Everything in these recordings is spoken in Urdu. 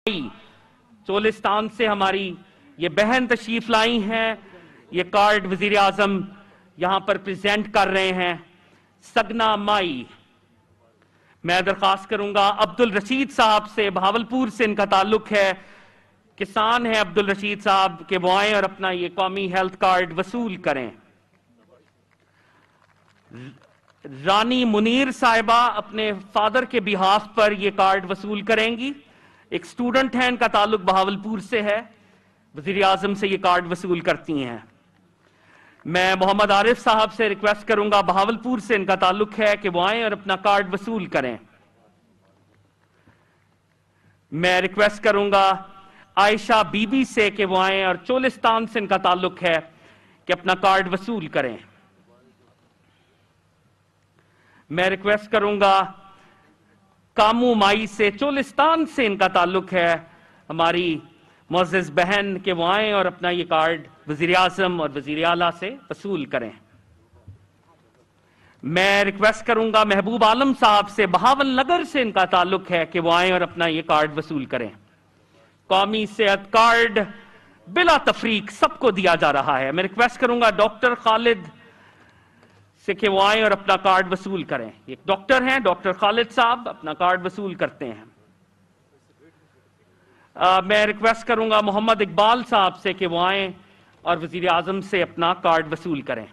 چولستان سے ہماری یہ بہن تشریف لائی ہیں. یہ کارڈ وزیر اعظم یہاں پر پریزنٹ کر رہے ہیں. سگنا مائی. میں درخواست کروں گا عبد الرشید صاحب سے، بہاولپور سے ان کا تعلق ہے، کسان ہیں عبد الرشید صاحب، کہ وہ آئیں اور اپنا یہ قومی ہیلتھ کارڈ وصول کریں. رانی منیر صاحبہ اپنے فادر کے بہاف پر یہ کارڈ وصول کریں گی. ایک سٹوڈنٹ ہیں، ان کا تعلق بہاولپور سے ہے، وزیر اعظم سے یہ کارڈ وصول کرتی ہیں. میں محمد عارف صاحب سے ریکویسٹ کروں گا، بہاولپور سے ان کا تعلق ہے، کہ وہ آئیں اور اپنا کارڈ وصول کریں. میں ریکویسٹ کروں گا عائشہ بی بی سے کہ وہ آئیں، اور چولستان سے ان کا تعلق ہے، کہ اپنا کارڈ وصول کریں. میں ریکویسٹ کروں گا کامو مائی سے، چولستان سے ان کا تعلق ہے، ہماری معزز بہن، کہ وہ آئیں اور اپنا یہ کارڈ وزیر اعظم اور وزیر اعلیٰ سے وصول کریں. میں ریکویسٹ کروں گا محبوب عالم صاحب سے، بہاول نگر سے ان کا تعلق ہے، کہ وہ آئیں اور اپنا یہ کارڈ وصول کریں. قومی صحت کارڈ بلا تفریق سب کو دیا جا رہا ہے. میں ریکویسٹ کروں گا ڈاکٹر خالد سے کہ وہ آئیں اور اپنا کارڈ وصول کریں. ایک ڈاکٹر ہیں، ڈاکٹر خالد صاحب اپنا کارڈ وصول کرتے ہیں. میں ریکویسٹ کروں گا محمد اقبال صاحب سے کہ وہ آئیں اور وزیر اعظم سے اپنا کارڈ وصول کریں.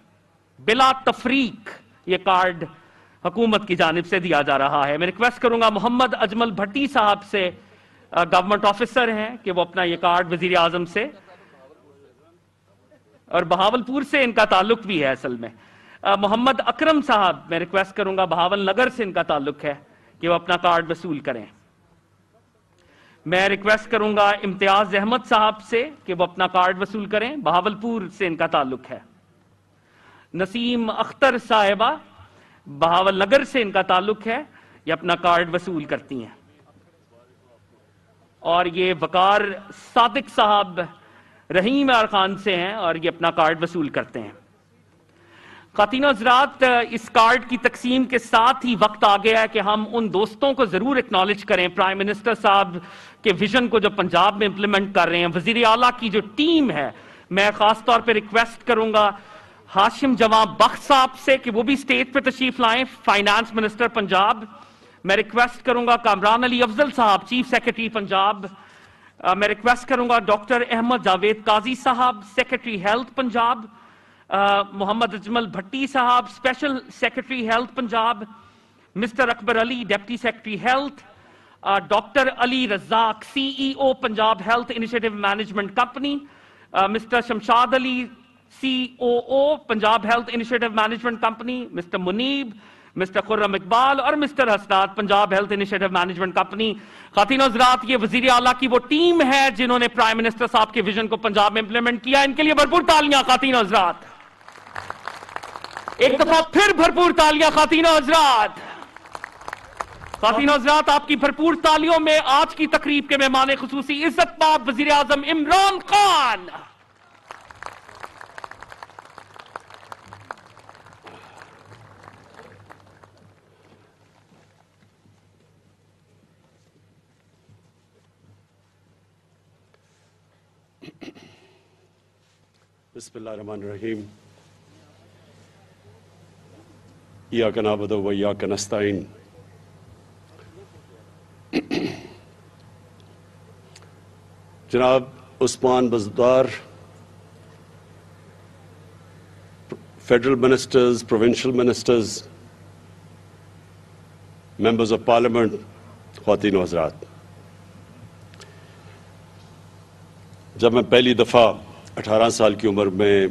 بلا تفریق یہ کارڈ حکومت کی جانب سے دیا جا رہا ہے. میں ریکویسٹ کروں گا محمد اجمل بھٹی صاحب سے، گورنمنٹ آفیسر ہیں، کہ وہ اپنا یہ کارڈ وزیر اعظم سے، اور بہاولپور سے ان کا تعلق بھی ہے اصل میں. محمد اکرم صاحب، میں ریکویسٹ کروں گا بہاول نگر سے ان کا تعلق ہے، کہ وہ اپنا کارڈ وصول کریں. میں ریکویسٹ کروں گا امتیاز احمد صاحب سے کہ وہ اپنا کارڈ وصول کریں، بہاولپور سے ان کا تعلق ہے. نسیم اختر صاحبہ، بہاول نگر سے ان کا تعلق ہے، یہ اپنا کارڈ وصول کرتی ہیں. اور یہ وقار صادق صاحب رحیم ارخان سے ہیں، اور یہ اپنا کارڈ وصول کرتے ہیں. خواتین و حضرات، اس کارڈ کی تقسیم کے ساتھ ہی وقت آ گیا ہے کہ ہم ان دوستوں کو ضرور اکنالج کریں، پرائم منسٹر صاحب کے ویژن کو جو پنجاب میں امپلیمنٹ کر رہے ہیں، وزیر اعلیٰ کی جو ٹیم ہے. میں خاص طور پہ ریکویسٹ کروں گا ہاشم جواں بخش صاحب سے کہ وہ بھی اسٹیج پہ تشریف لائیں، فائنانس منسٹر پنجاب. میں ریکویسٹ کروں گا کامران علی افضل صاحب، چیف سیکرٹری پنجاب. میں ریکویسٹ کروں گا doctor Ahmad Javed Qazi sahib, secretary health Punjab. Muhammad Ajmal Bhatti sahib, special secretary health Punjab. Mister Akbar Ali, deputy secretary health. Doctor Ali Razzaq, C E O Punjab health initiative management company. Mister Shamshad Ali, C O O Punjab health initiative management company. Mister Munib, mister Khurram Iqbal اور mister Hasnat, Punjab health initiative management company. خواتین و حضرات، یہ وزیر اعلیٰ کی وہ ٹیم ہے جنہوں نے پرائم منسٹر صاحب کے ویژن کو پنجاب میں امپلیمنٹ کیا. ان کے لیے بھرپور تالیاں خواتین و حضرات. ایک دفعہ پھر بھرپور تالیاں خواتین و حضرات. خواتین و حضرات، آپ کی بھرپور تالیوں میں آج کی تقریب کے مہمان خصوصی عزت مآب وزیر اعظم عمران خان. بسم اللہ الرحمن الرحیم. ایاک نعبد و ایاک نستعین. جناب Usman Buzdar, federal ministers, provincial ministers, members of parliament, خواتین و حضرات، جب میں پہلی دفعہ 18 سال کی عمر میں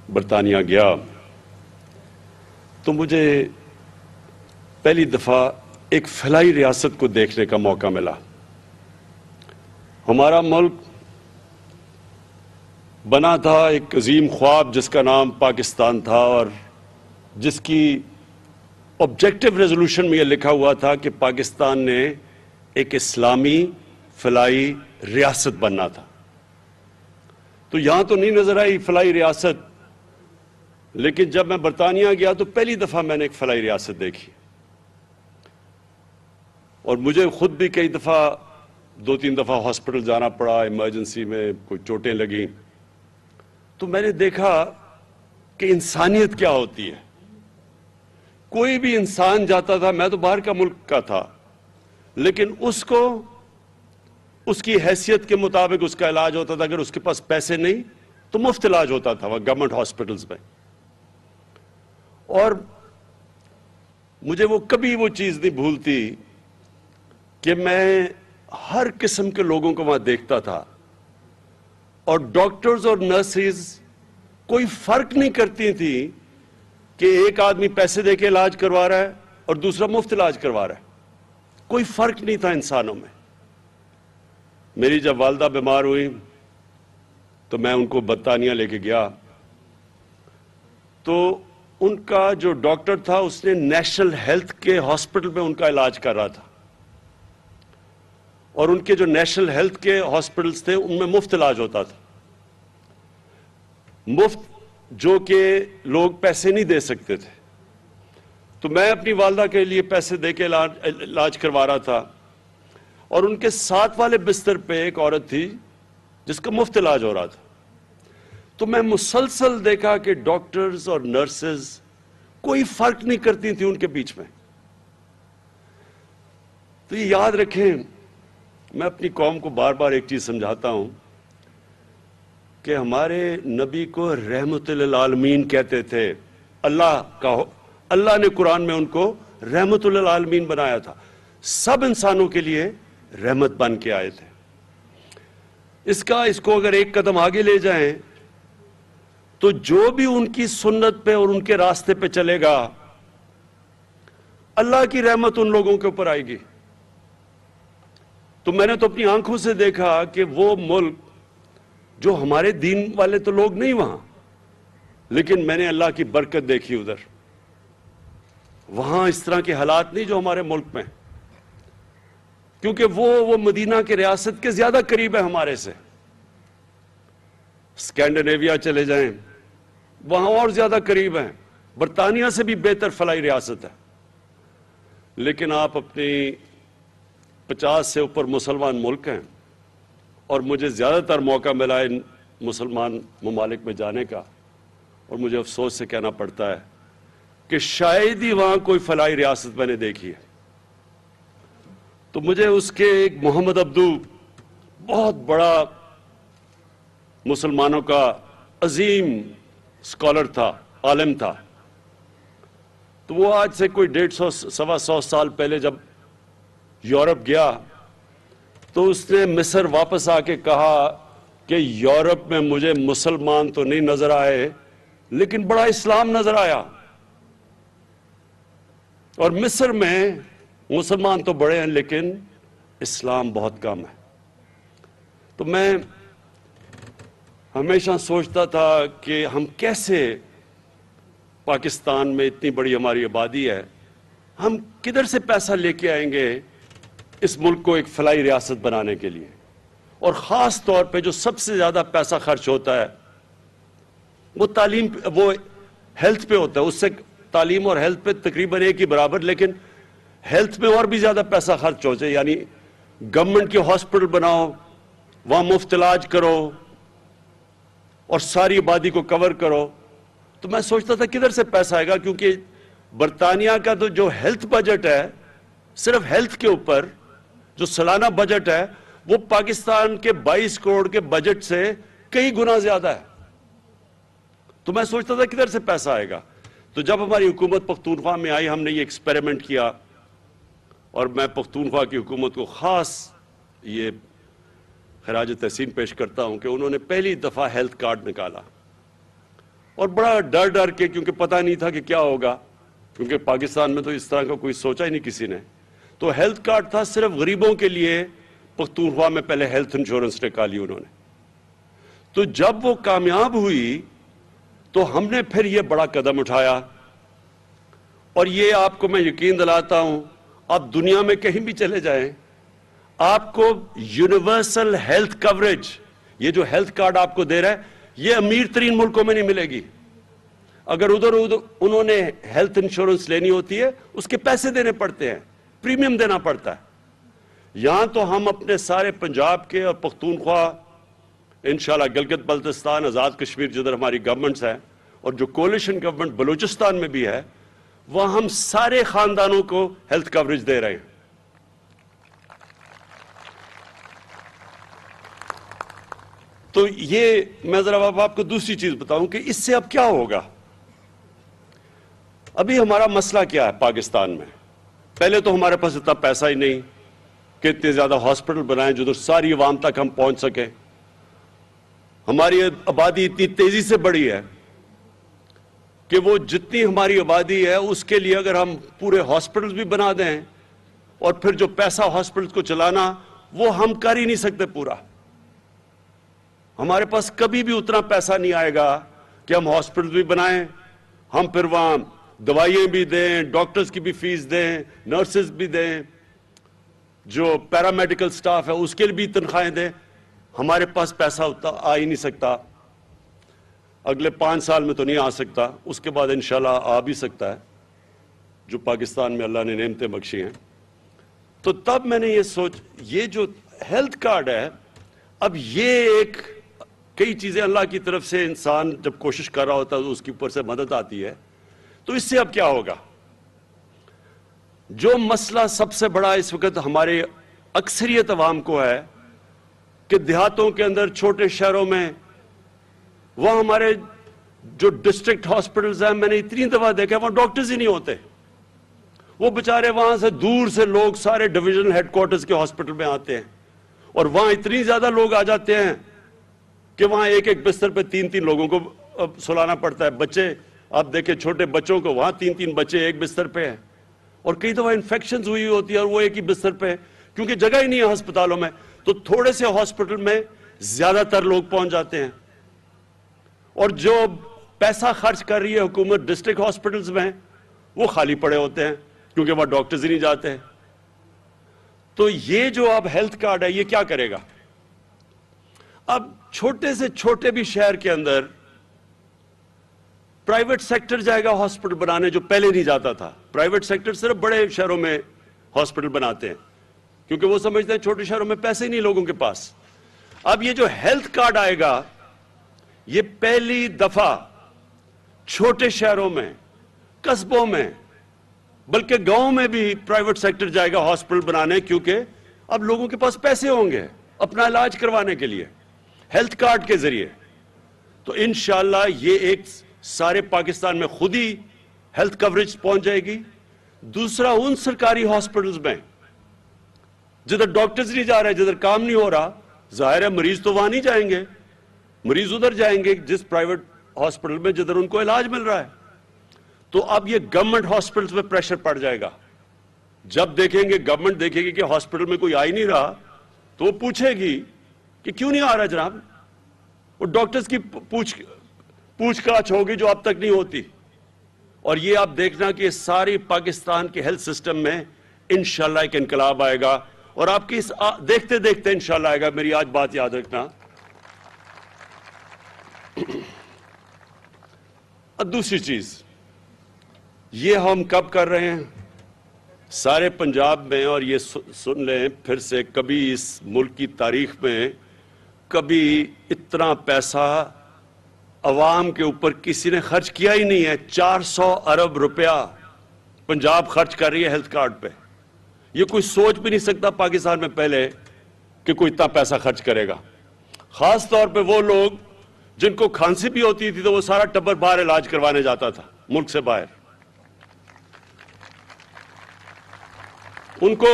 برطانیہ گیا تو مجھے پہلی دفعہ ایک فلاحی ریاست کو دیکھنے کا موقع ملا. ہمارا ملک بنا تھا ایک عظیم خواب جس کا نام پاکستان تھا، اور جس کی آبجیکٹو ریزولوشن میں یہ لکھا ہوا تھا کہ پاکستان نے ایک اسلامی فلاحی ریاست بننا تھا. تو یہاں تو نہیں نظر آئی فلاحی ریاست، لیکن جب میں برطانیہ گیا تو پہلی دفعہ میں نے ایک فلاحی ریاست دیکھی. اور مجھے خود بھی کئی دفعہ 2-3 دفعہ ہاسپٹل جانا پڑا، ایمرجنسی میں کوئی چوٹیں لگیں، تو میں نے دیکھا کہ انسانیت کیا ہوتی ہے. کوئی بھی انسان جاتا تھا، میں تو باہر کا ملک کا تھا، لیکن اس کو اس کی حیثیت کے مطابق اس کا علاج ہوتا تھا. اگر اس کے پاس پیسے نہیں تو مفت علاج ہوتا تھا وہ گورنمنٹ ہاسپٹلز میں. اور مجھے وہ کبھی وہ چیز نہیں بھولتی کہ میں ہر قسم کے لوگوں کو وہاں دیکھتا تھا، اور ڈاکٹرز اور نرسز کوئی فرق نہیں کرتی تھی کہ ایک آدمی پیسے دے کے علاج کروا رہا ہے اور دوسرا مفت علاج کروا رہا ہے. کوئی فرق نہیں تھا انسانوں میں. میری جب والدہ بیمار ہوئی تو میں ان کو برطانیہ لے کے گیا، تو ان کا جو ڈاکٹر تھا اس نے نیشنل ہیلتھ کے ہاسپٹل میں ان کا علاج کر رہا تھا، اور ان کے جو نیشنل ہیلتھ کے ہاسپٹلز تھے ان میں مفت علاج ہوتا تھا. مفت جو کہ لوگ پیسے نہیں دے سکتے تھے. تو میں اپنی والدہ کے لیے پیسے دے کے علاج کروا رہا تھا، اور ان کے ساتھ والے بستر پہ ایک عورت تھی جس کا مفت علاج ہو رہا تھا. تو میں مسلسل دیکھا کہ ڈاکٹرز اور نرسز کوئی فرق نہیں کرتی تھی ان کے بیچ میں. تو یہ یاد رکھیں، میں اپنی قوم کو بار بار ایک چیز سمجھاتا ہوں کہ ہمارے نبی کو رحمت للعالمین کہتے تھے. اللہ نے قرآن میں ان کو رحمت للعالمین بنایا تھا. سب انسانوں کے لیے رحمت بن کے آئے تھے. اس کو اگر ایک قدم آگے لے جائیں تو جو بھی ان کی سنت پہ اور ان کے راستے پہ چلے گا، اللہ کی رحمت ان لوگوں کے اوپر آئے گی. تو میں نے تو اپنی آنکھوں سے دیکھا کہ وہ ملک جو ہمارے دین والے تو لوگ نہیں وہاں، لیکن میں نے اللہ کی برکت دیکھی ادھر. وہاں اس طرح کے حالات نہیں جو ہمارے ملک میں، کیونکہ وہ مدینہ کے ریاست کے زیادہ قریب ہے ہمارے سے. اسکینڈینیویا چلے جائیں، وہاں اور زیادہ قریب ہیں. برطانیہ سے بھی بہتر فلاحی ریاست ہے. لیکن آپ اپنی 50 سے اوپر مسلمان ملک ہیں، اور مجھے زیادہ تر موقع ملا ان مسلمان ممالک میں جانے کا، اور مجھے افسوس سے کہنا پڑتا ہے کہ شاید ہی وہاں کوئی فلاحی ریاست میں نے دیکھی ہے. تو مجھے اس کے ایک محمد عبدو بہت بڑا مسلمانوں کا عظیم اسکالر تھا، عالم تھا. تو وہ آج سے کوئی 150-125 سال پہلے جب یورپ گیا تو اس نے مصر واپس آ کے کہا کہ یورپ میں مجھے مسلمان تو نہیں نظر آئے لیکن بڑا اسلام نظر آیا، اور مصر میں مسلمان تو بڑے ہیں لیکن اسلام بہت کم ہے. تو میں ہمیشہ سوچتا تھا کہ ہم کیسے، پاکستان میں اتنی بڑی ہماری آبادی ہے، ہم کدھر سے پیسہ لے کے آئیں گے اس ملک کو ایک فلاحی ریاست بنانے کے لیے. اور خاص طور پہ جو سب سے زیادہ پیسہ خرچ ہوتا ہے وہ تعلیم، وہ ہیلتھ پہ ہوتا ہے. اس سے تعلیم اور ہیلتھ پہ تقریباً ایک ہی برابر، لیکن ہیلتھ میں اور بھی زیادہ پیسہ خرچ ہو جائے. یعنی گورنمنٹ کے ہاسپٹل بناؤ، وہاں مفت علاج کرو اور ساری آبادی کو کور کرو. تو میں سوچتا تھا کدھر سے پیسہ آئے گا، کیونکہ برطانیہ کا تو جو ہیلتھ بجٹ ہے، صرف ہیلتھ کے اوپر جو سالانہ بجٹ ہے، وہ پاکستان کے 22 کروڑ کے بجٹ سے کئی گنا زیادہ ہے. تو میں سوچتا تھا کدھر سے پیسہ آئے گا. تو جب ہماری حکومت پختونخوا میں آئی، ہم نے یہ ایکسپیریمنٹ کیا، اور میں پختونخوا کی حکومت کو خاص یہ خراج تحسین پیش کرتا ہوں کہ انہوں نے پہلی دفعہ ہیلتھ کارڈ نکالا، اور بڑا ڈر کے، کیونکہ پتہ نہیں تھا کہ کیا ہوگا، کیونکہ پاکستان میں تو اس طرح کا کوئی سوچا ہی نہیں کسی نے. تو ہیلتھ کارڈ تھا صرف غریبوں کے لیے. پختونخوا میں پہلے ہیلتھ انشورنس نکالی انہوں نے. تو جب وہ کامیاب ہوئی تو ہم نے پھر یہ بڑا قدم اٹھایا، اور یہ آپ کو میں یقین دلاتا ہوں، آپ دنیا میں کہیں بھی چلے جائیں، آپ کو یونیورسل ہیلتھ کوریج، یہ جو ہیلتھ کارڈ آپ کو دے رہا ہے، یہ امیر ترین ملکوں میں نہیں ملے گی. اگر ادھر انہوں نے ہیلتھ انشورنس لینی ہوتی ہے، اس کے پیسے دینے پڑتے ہیں، پریمیم دینا پڑتا ہے. یہاں تو ہم اپنے سارے پنجاب کے اور پختونخوا، انشاءاللہ گلگت بلتستان، آزاد کشمیر جدھر ہماری گورنمنٹس ہیں، اور جو کولیشن گورنمنٹ بلوچستان میں بھی ہے، وہاں ہم سارے خاندانوں کو ہیلتھ کوریج دے رہے ہیں۔ تو یہ میں ذرا اب آپ کو دوسری چیز بتاؤں کہ اس سے اب کیا ہوگا۔ ابھی ہمارا مسئلہ کیا ہے پاکستان میں؟ پہلے تو ہمارے پاس اتنا پیسہ ہی نہیں کہ اتنے زیادہ ہاسپٹل بنائیں جو ساری عوام تک ہم پہنچ سکیں۔ ہماری آبادی اتنی تیزی سے بڑھی ہے کہ وہ جتنی ہماری آبادی ہے اس کے لیے اگر ہم پورے ہاسپٹلز بھی بنا دیں اور پھر جو پیسہ ہاسپٹلز کو چلانا وہ ہم کر ہی نہیں سکتے پورا۔ ہمارے پاس کبھی بھی اتنا پیسہ نہیں آئے گا کہ ہم ہاسپٹلز بھی بنائیں، ہم پھر وہاں دوائیں بھی دیں، ڈاکٹرز کی بھی فیس دیں، نرسز بھی دیں، جو پیرامیڈیکل سٹاف ہے اس کے لیے بھی تنخواہیں دیں۔ ہمارے پاس پیسہ اتنا آ ہی نہیں سکتا، اگلے 5 سال میں تو نہیں آ سکتا، اس کے بعد انشاءاللہ آ بھی سکتا ہے جو پاکستان میں اللہ نے نعمتیں بخشی ہیں۔ تو تب میں نے یہ جو ہیلتھ کارڈ ہے، اب یہ ایک کئی چیزیں اللہ کی طرف سے انسان جب کوشش کر رہا ہوتا ہے تو اس کے اوپر سے مدد آتی ہے۔ تو اس سے اب کیا ہوگا؟ جو مسئلہ سب سے بڑا اس وقت ہمارے اکثریت عوام کو ہے کہ دیہاتوں کے اندر، چھوٹے شہروں میں، وہ ہمارے جو ڈسٹرکٹ ہاسپٹلز ہیں، میں نے اتنی دفعہ دیکھا وہاں ڈاکٹرز ہی نہیں ہوتے۔ وہ بچارے وہاں سے دور سے لوگ سارے ڈویژن ہیڈ کوارٹرز کے ہاسپٹل میں آتے ہیں، اور وہاں اتنی زیادہ لوگ آ جاتے ہیں کہ وہاں ایک ایک بستر پہ 3 لوگوں کو سلانا پڑتا ہے۔ بچے آپ دیکھیں، چھوٹے بچوں کو وہاں 3 بچے ایک بستر پہ ہیں، اور کئی دفعہ انفیکشنز ہوئی ہوتی ہے اور وہ ایک ہی بستر پہ، کیونکہ جگہ ہی نہیں ہے ہسپتالوں میں، تو تھوڑے سے ہاسپٹل میں زیادہ تر لوگ پہنچ جاتے ہیں۔ اور جو پیسہ خرچ کر رہی ہے حکومت ڈسٹرکٹ ہاسپٹلز میں، وہ خالی پڑے ہوتے ہیں کیونکہ وہاں ڈاکٹرز ہی نہیں جاتے ہیں۔ تو یہ جو اب ہیلتھ کارڈ ہے یہ کیا کرے گا؟ اب چھوٹے سے چھوٹے بھی شہر کے اندر پرائیویٹ سیکٹر جائے گا ہاسپٹل بنانے، جو پہلے نہیں جاتا تھا۔ پرائیویٹ سیکٹر صرف بڑے شہروں میں ہاسپٹل بناتے ہیں کیونکہ وہ سمجھتے ہیں چھوٹے شہروں میں پیسے ہی نہیں لوگوں کے پاس۔ اب یہ جو ہیلتھ کارڈ آئے گا، یہ پہلی دفعہ چھوٹے شہروں میں، قصبوں میں، بلکہ گاؤں میں بھی پرائیویٹ سیکٹر جائے گا ہاسپٹل بنانے، کیونکہ اب لوگوں کے پاس پیسے ہوں گے اپنا علاج کروانے کے لیے ہیلتھ کارڈ کے ذریعے۔ تو انشاءاللہ یہ ایک سارے پاکستان میں خود ہی ہیلتھ کوریج پہنچ جائے گی۔ دوسرا، ان سرکاری ہاسپٹلز میں جدھر ڈاکٹرز نہیں جا رہے، جدھر کام نہیں ہو رہا، ظاہر ہے مریض تو وہاں نہیں جائیں گے، مریض ادھر جائیں گے جس پرائیویٹ ہاسپٹل میں جدھر ان کو علاج مل رہا ہے۔ تو اب یہ گورنمنٹ ہاسپٹلز میں پریشر پڑ جائے گا۔ جب دیکھیں گے، گورنمنٹ دیکھے گی کہ ہاسپٹل میں کوئی آ ہی نہیں رہا، تو وہ پوچھے گی کہ کیوں نہیں آ رہا جناب؟ وہ ڈاکٹرز کی پوچھ گاچھ ہوگی جو اب تک نہیں ہوتی۔ اور یہ آپ دیکھنا کہ ساری پاکستان کے ہیلتھ سسٹم میں انشاءاللہ ایک انقلاب آئے گا، اور آپ کی دیکھتے دیکھتے انشاءاللہ آئے گا۔ میری آج بات یاد رکھنا۔ اب دوسری چیز، یہ ہم کب کر رہے ہیں؟ سارے پنجاب میں، اور یہ سن لیں پھر سے، کبھی اس ملک کی تاریخ میں کبھی اتنا پیسہ عوام کے اوپر کسی نے خرچ کیا ہی نہیں ہے۔ 400 ارب روپیہ پنجاب خرچ کر رہی ہے ہیلتھ کارڈ پہ۔ یہ کوئی سوچ بھی نہیں سکتا پاکستان میں پہلے کہ کوئی اتنا پیسہ خرچ کرے گا۔ خاص طور پہ وہ لوگ جن کو کھانسی بھی ہوتی تھی تو وہ سارا ٹبر باہر علاج کروانے جاتا تھا، ملک سے باہر۔ ان کو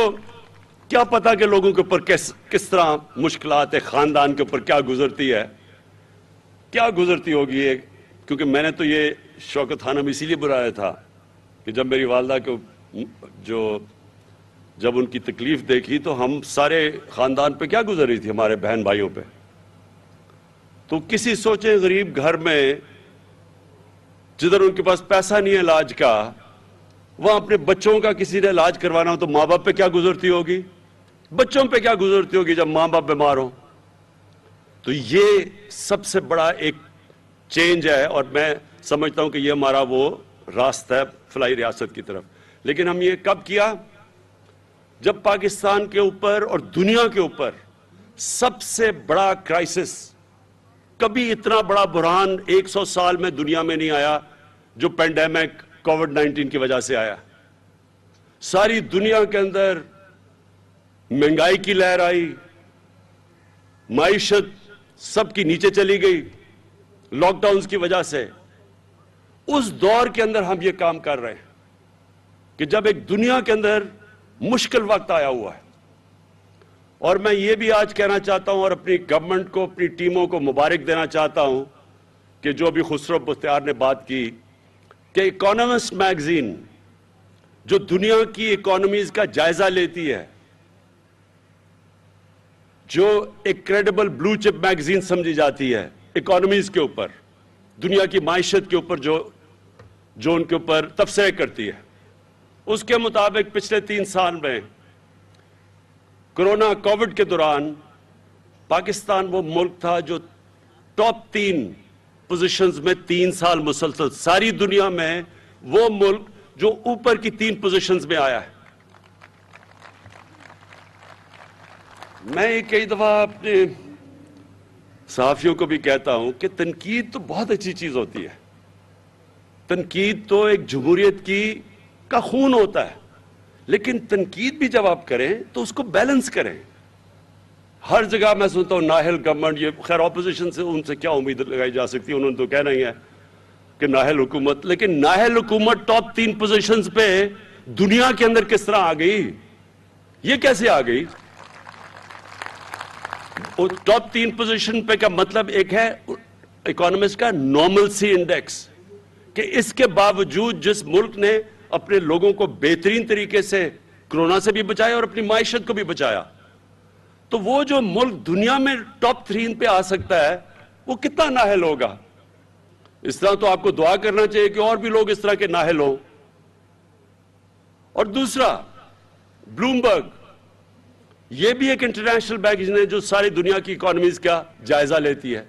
کیا پتا کہ لوگوں کے اوپر کس طرح مشکلات ہے، خاندان کے اوپر کیا گزرتی ہے، کیا گزرتی ہوگی یہ۔ کیونکہ میں نے تو یہ شوکت خانم اسی لیے بلایا تھا کہ جب میری والدہ کو جب ان کی تکلیف دیکھی تو ہم سارے خاندان پہ کیا گزر رہی تھی، ہمارے بہن بھائیوں پہ۔ تو کسی سوچے غریب گھر میں جدھر ان کے پاس پیسہ نہیں ہے علاج کا، وہاں اپنے بچوں کا کسی نے علاج کروانا ہو تو ماں باپ پہ کیا گزرتی ہوگی، بچوں پہ کیا گزرتی ہوگی جب ماں باپ بیمار ہوں۔ تو یہ سب سے بڑا ایک چینج ہے، اور میں سمجھتا ہوں کہ یہ ہمارا وہ راستہ ہے فلاحی ریاست کی طرف۔ لیکن ہم یہ کب کیا؟ جب پاکستان کے اوپر اور دنیا کے اوپر سب سے بڑا کرائسس، کبھی اتنا بڑا بحران 100 سال میں دنیا میں نہیں آیا جو پینڈیمک کووڈ-19 کی وجہ سے آیا. ساری دنیا کے اندر مہنگائی کی لہر آئی، معیشت سب کی نیچے چلی گئی لاک ڈاؤنز کی وجہ سے. اس دور کے اندر ہم یہ کام کر رہے ہیں کہ جب ایک دنیا کے اندر مشکل وقت آیا ہوا ہے. اور میں یہ بھی آج کہنا چاہتا ہوں اور اپنی گورنمنٹ کو، اپنی ٹیموں کو مبارک دینا چاہتا ہوں کہ جو ابھی خسرو بختیار نے بات کی کہ اکانومسٹ میگزین جو دنیا کی اکانومیز کا جائزہ لیتی ہے، جو ایک کریڈیبل بلو چپ میگزین سمجھی جاتی ہے اکانومیز کے اوپر، دنیا کی معیشت کے اوپر جو ان کے اوپر تبصرے کرتی ہے، اس کے مطابق پچھلے 3 سال میں کورونا کووڈ کے دوران پاکستان وہ ملک تھا جو ٹاپ 3 پوزیشنز میں 3 سال مسلسل، ساری دنیا میں وہ ملک جو اوپر کی 3 پوزیشنز میں آیا ہے. میں کئی دفعہ اپنے صحافیوں کو بھی کہتا ہوں کہ تنقید تو بہت اچھی چیز ہوتی ہے. تنقید تو ایک جمہوریت کا خون ہوتا ہے، لیکن تنقید بھی جب آپ کریں تو اس کو بیلنس کریں. ہر جگہ میں سنتا ہوں نااہل گورنمنٹ، یہ خیر اپوزیشن سے ان سے کیا امید لگائی جا سکتی ہے، انہوں نے تو کہنا ہی ہے کہ نااہل حکومت. لیکن نااہل حکومت ٹاپ 3 پوزیشنز پہ دنیا کے اندر کس طرح آ گئی؟ یہ کیسے آ گئی؟ ٹاپ 3 پوزیشن پہ کا مطلب ایک ہے اکانومسٹ کا نارملسی انڈیکس، کہ اس کے باوجود جس ملک نے اپنے لوگوں کو بہترین طریقے سے کرونا سے بھی بچایا اور اپنی معیشت کو بھی بچایا، تو وہ جو ملک دنیا میں ٹاپ 3 پہ آ سکتا ہے وہ کتنا نااہل ہوگا؟ اس طرح تو آپ کو دعا کرنا چاہیے کہ اور بھی لوگ اس طرح کے نااہل ہوں. اور دوسرا، بلومبرگ، یہ بھی ایک انٹرنیشنل میگزین ہے جو ساری دنیا کی اکانومیز کا جائزہ لیتی ہے.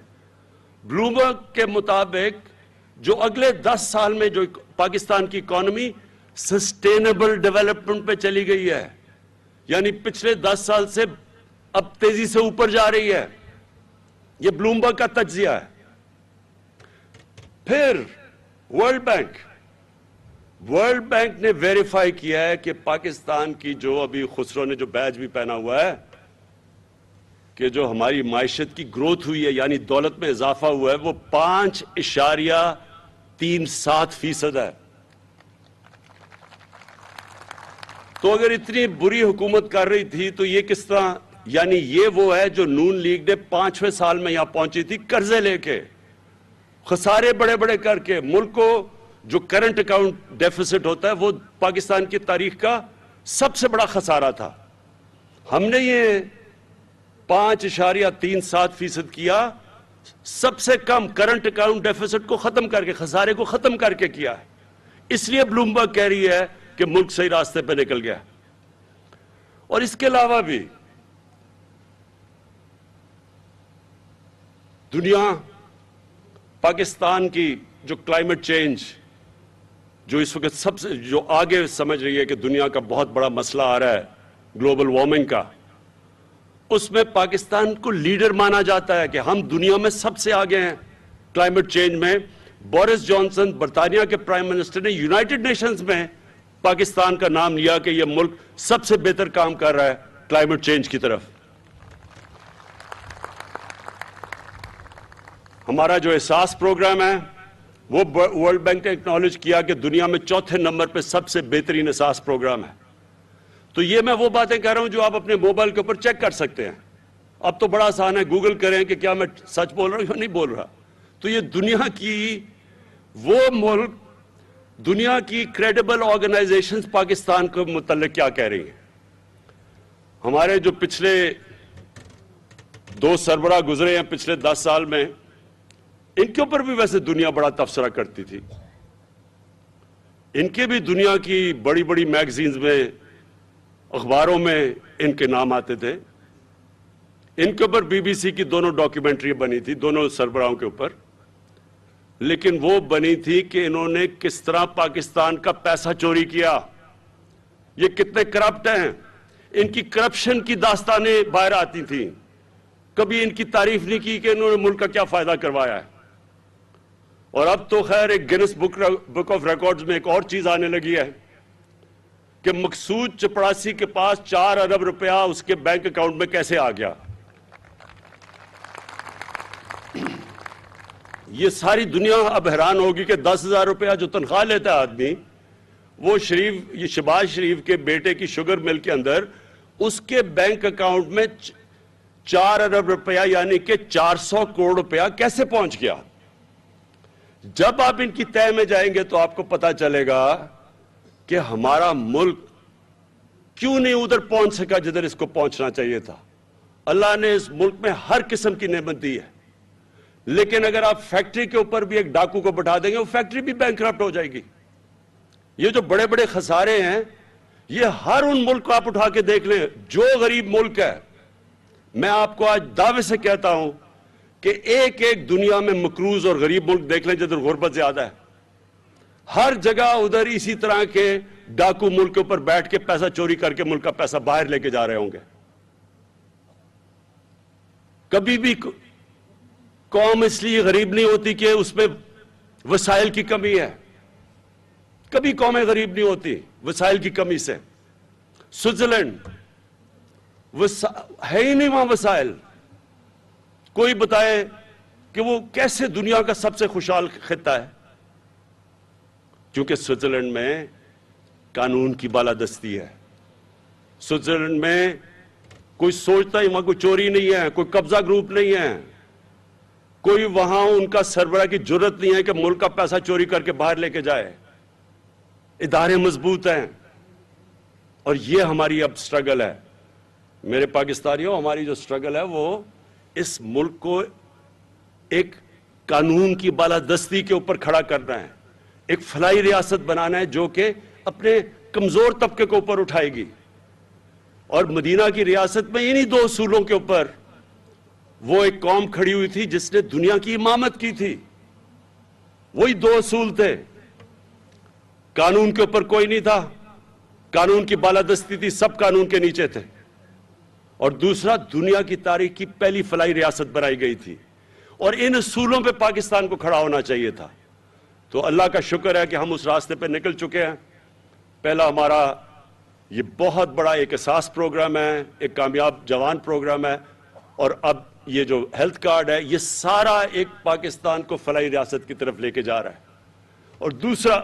بلومبرگ کے مطابق جو اگلے 10 سال میں جو پاکستان کی اکانومی سسٹینیبل ڈیولپمنٹ پہ چلی گئی ہے، یعنی پچھلے 10 سال سے اب تیزی سے اوپر جا رہی ہے. یہ بلومبرگ کا تجزیہ ہے. پھر ورلڈ بینک نے ویریفائی کیا ہے کہ پاکستان کی جو ابھی خسرو نے جو بیج بھی پہنا ہوا ہے کہ جو ہماری معیشت کی گروتھ ہوئی ہے، یعنی دولت میں اضافہ ہوا ہے، وہ 5.37% ہے. تو اگر اتنی بری حکومت کر رہی تھی تو یہ کس طرح، یعنی یہ وہ ہے جو نون لیگ نے 5ویں سال میں یہاں پہنچی تھی قرضے لے کے، خسارے بڑے بڑے کر کے. ملک کو جو کرنٹ اکاؤنٹ ڈیفیسٹ ہوتا ہے وہ پاکستان کی تاریخ کا سب سے بڑا خسارہ تھا. ہم نے یہ 5.37% کیا، سب سے کم کرنٹ اکاؤنٹ ڈیفیسٹ کو ختم کر کے، خسارے کو ختم کر کے کیا ہے. اس لیے بلومبرگ کہہ رہی ہے کہ ملک صحیح راستے پہ نکل گیا. اور اس کے علاوہ بھی دنیا پاکستان کی جو کلائمیٹ چینج جو اس وقت سب سے جو آگے سمجھ رہی ہے کہ دنیا کا بہت بڑا مسئلہ آ رہا ہے گلوبل وارمنگ کا، اس میں پاکستان کو لیڈر مانا جاتا ہے کہ ہم دنیا میں سب سے آگے ہیں کلائمیٹ چینج میں. بورس جانسن برطانیہ کے پرائم منسٹر نے یونائٹڈ نیشنز میں پاکستان کا نام لیا کہ یہ ملک سب سے بہتر کام کر رہا ہے کلائمیٹ چینج کی طرف. ہمارا جو احساس پروگرام ہے وہ ورلڈ بینک نے اکنالج کیا کہ دنیا میں 4تھے نمبر پہ سب سے بہترین احساس پروگرام ہے. تو یہ میں وہ باتیں کہہ رہا ہوں جو آپ اپنے موبائل کے اوپر چیک کر سکتے ہیں. اب تو بڑا آسان ہے، گوگل کریں کہ کیا میں سچ بول رہا ہوں یا نہیں بول رہا. تو یہ دنیا کی وہ ملک، دنیا کی کریڈیبل آرگنائزیشنز پاکستان کو متعلق کیا کہہ رہی ہیں. ہمارے جو پچھلے 2 سربراہ گزرے ہیں پچھلے 10 سال میں، ان کے اوپر بھی ویسے دنیا بڑا تبصرہ کرتی تھی. ان کے بھی دنیا کی بڑی بڑی میگزینز میں، اخباروں میں ان کے نام آتے تھے. ان کے اوپر بی بی سی کی دونوں ڈاکیومنٹری بنی تھی دونوں سربراہوں کے اوپر، لیکن وہ بنی تھی کہ انہوں نے کس طرح پاکستان کا پیسہ چوری کیا، یہ کتنے کرپٹ ہیں. ان کی کرپشن کی داستانیں باہر آتی تھیں. کبھی ان کی تعریف نہیں کی کہ انہوں نے ملک کا کیا فائدہ کروایا ہے. اور اب تو خیر ایک گینس بک آف ریکارڈز میں ایک اور چیز آنے لگی ہے کہ مقصود چپڑاسی کے پاس 4 ارب روپیہ اس کے بینک اکاؤنٹ میں کیسے آ گیا. یہ ساری دنیا اب حیران ہوگی کہ 10,000 روپیہ جو تنخواہ لیتا ہے آدمی، وہ یہ شہباز شریف کے بیٹے کی شوگر مل کے اندر اس کے بینک اکاؤنٹ میں 4 ارب روپیہ یعنی کہ 400 کروڑ روپیہ کیسے پہنچ گیا. جب آپ ان کی تہ میں جائیں گے تو آپ کو پتا چلے گا کہ ہمارا ملک کیوں نہیں ادھر پہنچ سکا جدھر اس کو پہنچنا چاہیے تھا. اللہ نے اس ملک میں ہر قسم کی نعمت دی ہے، لیکن اگر آپ فیکٹری کے اوپر بھی ایک ڈاکو کو بٹھا دیں گے وہ فیکٹری بھی بینکرپٹ ہو جائے گی. یہ جو بڑے بڑے خسارے ہیں یہ ہر ان ملک کو آپ اٹھا کے دیکھ لیں جو غریب ملک ہے. میں آپ کو آج دعوے سے کہتا ہوں کہ ایک دنیا میں مقروض اور غریب ملک دیکھ لیں جدھر غربت زیادہ ہے. ہر جگہ ادھر اسی طرح کے ڈاکو ملک کے اوپر بیٹھ کے پیسہ چوری کر کے ملک کا پیسہ باہر لے کے جا رہے ہوں گے. کبھی بھی قوم اس لیے غریب نہیں ہوتی کہ اس میں وسائل کی کمی ہے. کبھی قومیں غریب نہیں ہوتی وسائل کی کمی سے. سوئٹزرلینڈ ہے ہی نہیں وہاں وسائل. کوئی بتائے کہ وہ کیسے دنیا کا سب سے خوشحال خطہ ہے؟ کیونکہ سوئٹزرلینڈ میں قانون کی بالادستی ہے. سوئٹزرلینڈ میں کوئی سوچتا ہی وہاں کوئی چوری نہیں ہے، کوئی قبضہ گروپ نہیں ہے، کوئی وہاں ان کا سربراہ کی جرت نہیں ہے کہ ملک کا پیسہ چوری کر کے باہر لے کے جائے. ادارے مضبوط ہیں. اور یہ ہماری اب سٹرگل ہے میرے پاکستانیوں. ہماری جو سٹرگل ہے وہ اس ملک کو ایک قانون کی بالادستی کے اوپر کھڑا کرنا ہے، ایک فلاحی ریاست بنانا ہے جو کہ اپنے کمزور طبقے کو اوپر اٹھائے گی. اور مدینہ کی ریاست میں انہی 2 اصولوں کے اوپر وہ ایک قوم کھڑی ہوئی تھی جس نے دنیا کی امامت کی تھی. وہی 2 اصول تھے. قانون کے اوپر کوئی نہیں تھا، قانون کی بالادستی تھی، سب قانون کے نیچے تھے. اور دوسرا، دنیا کی تاریخ کی پہلی فلاحی ریاست بنائی گئی تھی. اور ان اصولوں پہ پاکستان کو کھڑا ہونا چاہیے تھا. تو اللہ کا شکر ہے کہ ہم اس راستے پہ نکل چکے ہیں. پہلا ہمارا یہ بہت بڑا ایک اساس پروگرام ہے، ایک کامیاب جوان پروگرام ہے، اور اب یہ جو ہیلتھ کارڈ ہے یہ سارا ایک پاکستان کو فلاحی ریاست کی طرف لے کے جا رہا ہے. اور دوسرا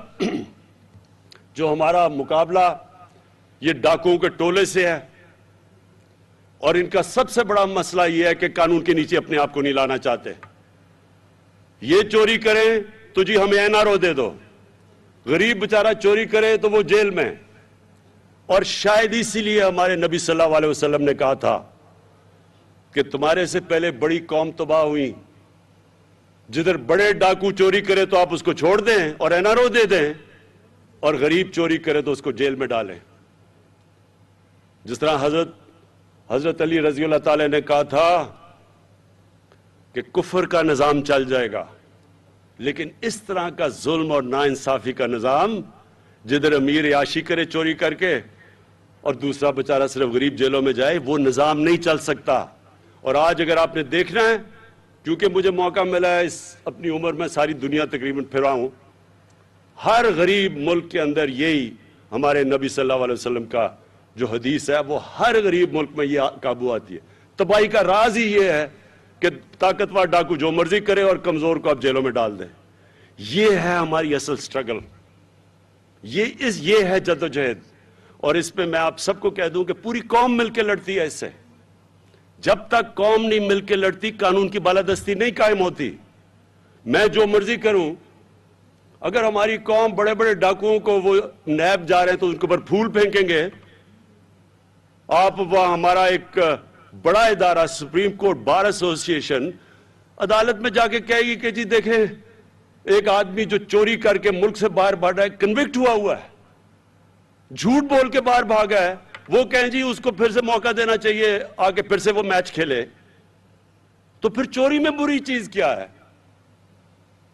جو ہمارا مقابلہ یہ ڈاکوؤں کے ٹولے سے ہے، اور ان کا سب سے بڑا مسئلہ یہ ہے کہ قانون کے نیچے اپنے آپ کو نہیں لانا چاہتے. یہ چوری کریں تو جی ہمیں NRO دے دو، غریب بیچارہ چوری کرے تو وہ جیل میں. اور شاید اسی لیے ہمارے نبی صلی اللہ علیہ وسلم نے کہا تھا کہ تمہارے سے پہلے بڑی قوم تباہ ہوئی، جدھر بڑے ڈاکو چوری کرے تو آپ اس کو چھوڑ دیں اور NRO دے دیں، اور غریب چوری کرے تو اس کو جیل میں ڈالیں. جس طرح حضرت علی رضی اللہ تعالی نے کہا تھا کہ کفر کا نظام چل جائے گا، لیکن اس طرح کا ظلم اور ناانصافی کا نظام جدھر امیر عیاشی کرے چوری کر کے اور دوسرا بیچارہ صرف غریب جیلوں میں جائے، وہ نظام نہیں چل سکتا. اور آج اگر آپ نے دیکھنا ہے، کیونکہ مجھے موقع ملا ہے اس اپنی عمر میں ساری دنیا تقریباً پھرا ہوں، ہر غریب ملک کے اندر یہی ہمارے نبی صلی اللہ علیہ وسلم کا جو حدیث ہے وہ ہر غریب ملک میں یہ قابو آتی ہے. تباہی کا راز ہی یہ ہے کہ طاقتور ڈاکو جو مرضی کرے اور کمزور کو آپ جیلوں میں ڈال دیں. یہ ہے ہماری اصل سٹرگل، یہ ہے جدوجہد. اور اس پہ میں آپ سب کو کہہ دوں کہ پوری قوم مل کے لڑتی ہے اس سے. جب تک قوم نہیں مل کے لڑتی قانون کی بالادستی نہیں قائم ہوتی. میں جو مرضی کروں، اگر ہماری قوم بڑے بڑے ڈاکوؤں کو وہ نیب جا رہے ہیں تو ان کے اوپر پھول پھینکیں گے. آپ وہاں ہمارا ایک بڑا ادارہ سپریم کورٹ بار ایسوسی ایشن عدالت میں جا کے کہے گی کہ جی دیکھیں ایک آدمی جو چوری کر کے ملک سے باہر بھاگا ہے، کنوکٹ ہوا ہے، جھوٹ بول کے باہر بھاگا ہے، وہ کہیں جی اس کو پھر سے موقع دینا چاہیے آگے پھر سے وہ میچ کھیلے. تو پھر چوری میں بری چیز کیا ہے؟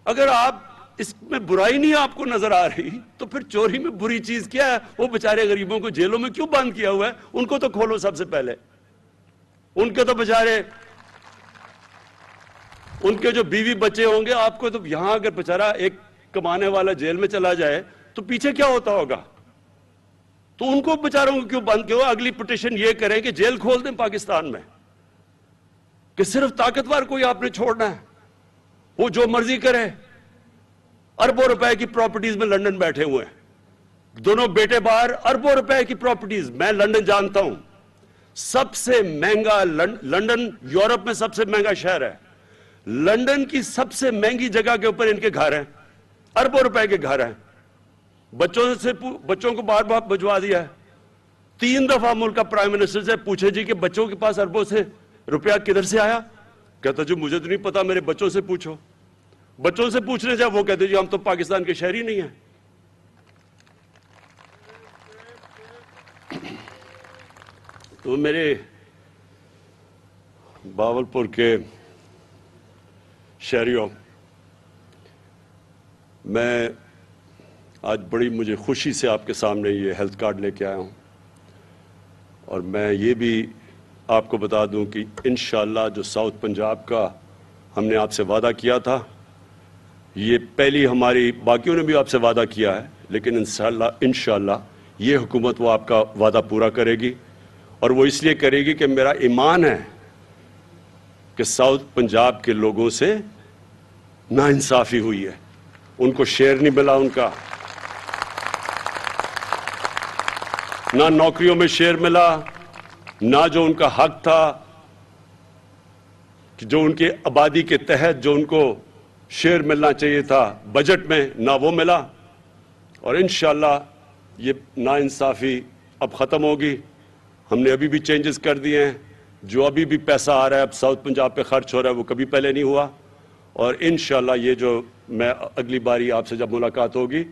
اگر آپ اس میں برائی نہیں آپ کو نظر آ رہی تو پھر چوری میں بری چیز کیا ہے؟ وہ بیچارے غریبوں کو جیلوں میں کیوں بند کیا ہوا ہے؟ ان کو تو کھولو سب سے پہلے. ان کے تو بیچارے ان کے جو بیوی بچے ہوں گے، آپ کو تو یہاں اگر بیچارہ ایک کمانے والا جیل میں چلا جائے تو پیچھے کیا ہوتا ہوگا؟ تو ان کو بیچاروں کو کیوں بند کیا؟ اگلی پٹیشن یہ کریں کہ جیل کھول دیں پاکستان میں، کہ صرف طاقتور کوئی آپ نے چھوڑنا ہے، وہ جو مرضی کرے. اربوں روپے کی پراپرٹیز میں لندن بیٹھے ہوئے ہیں، دونوں بیٹے باہر، اربوں روپے کی پراپرٹیز. میں لندن جانتا ہوں، سب سے مہنگا لندن یورپ میں سب سے مہنگا شہر ہے. لندن کی سب سے مہنگی جگہ کے اوپر ان کے گھر ہیں، اربوں روپے کے گھر ہیں. بچوں کو بار بار بھجوا دیا ہے. 3 دفعہ ملک کا پرائم منسٹر سے پوچھے جی کہ بچوں کے پاس اربوں سے روپیہ کدھر سے آیا؟ کہتا جی مجھے تو نہیں پتا، میرے بچوں سے پوچھو. بچوں سے پوچھنے جائے وہ کہتے جی ہم تو پاکستان کے شہری نہیں ہیں. تو میرے باولپور کے شہریوں، میں آج بڑی مجھے خوشی سے آپ کے سامنے یہ ہیلتھ کارڈ لے کے آیا ہوں، اور میں یہ بھی آپ کو بتا دوں کہ انشاءاللہ جو ساؤتھ پنجاب کا ہم نے آپ سے وعدہ کیا تھا، یہ پہلی ہماری، باقیوں نے بھی آپ سے وعدہ کیا ہے، لیکن انشاءاللہ یہ حکومت وہ آپ کا وعدہ پورا کرے گی. اور وہ اس لیے کرے گی کہ میرا ایمان ہے کہ ساؤتھ پنجاب کے لوگوں سے ناانصافی ہوئی ہے، ان کو شیئر نہیں ملا، ان کا نہ نوکریوں میں شیئر ملا، نہ جو ان کا حق تھا کہ جو ان کے آبادی کے تحت جو ان کو شیئر ملنا چاہیے تھا بجٹ میں، نہ وہ ملا. اور انشاءاللہ یہ ناانصافی اب ختم ہوگی. ہم نے ابھی بھی چینجز کر دیے ہیں. جو ابھی بھی پیسہ آ رہا ہے اب ساؤتھ پنجاب پہ خرچ ہو رہا ہے وہ کبھی پہلے نہیں ہوا. اور انشاءاللہ یہ جو میں اگلی باری آپ سے جب ملاقات ہوگی،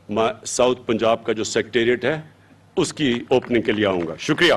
میں ساؤتھ پنجاب کا جو سیکریٹریٹ ہے اس کی اوپننگ کے لیے آؤں گا. شکریہ.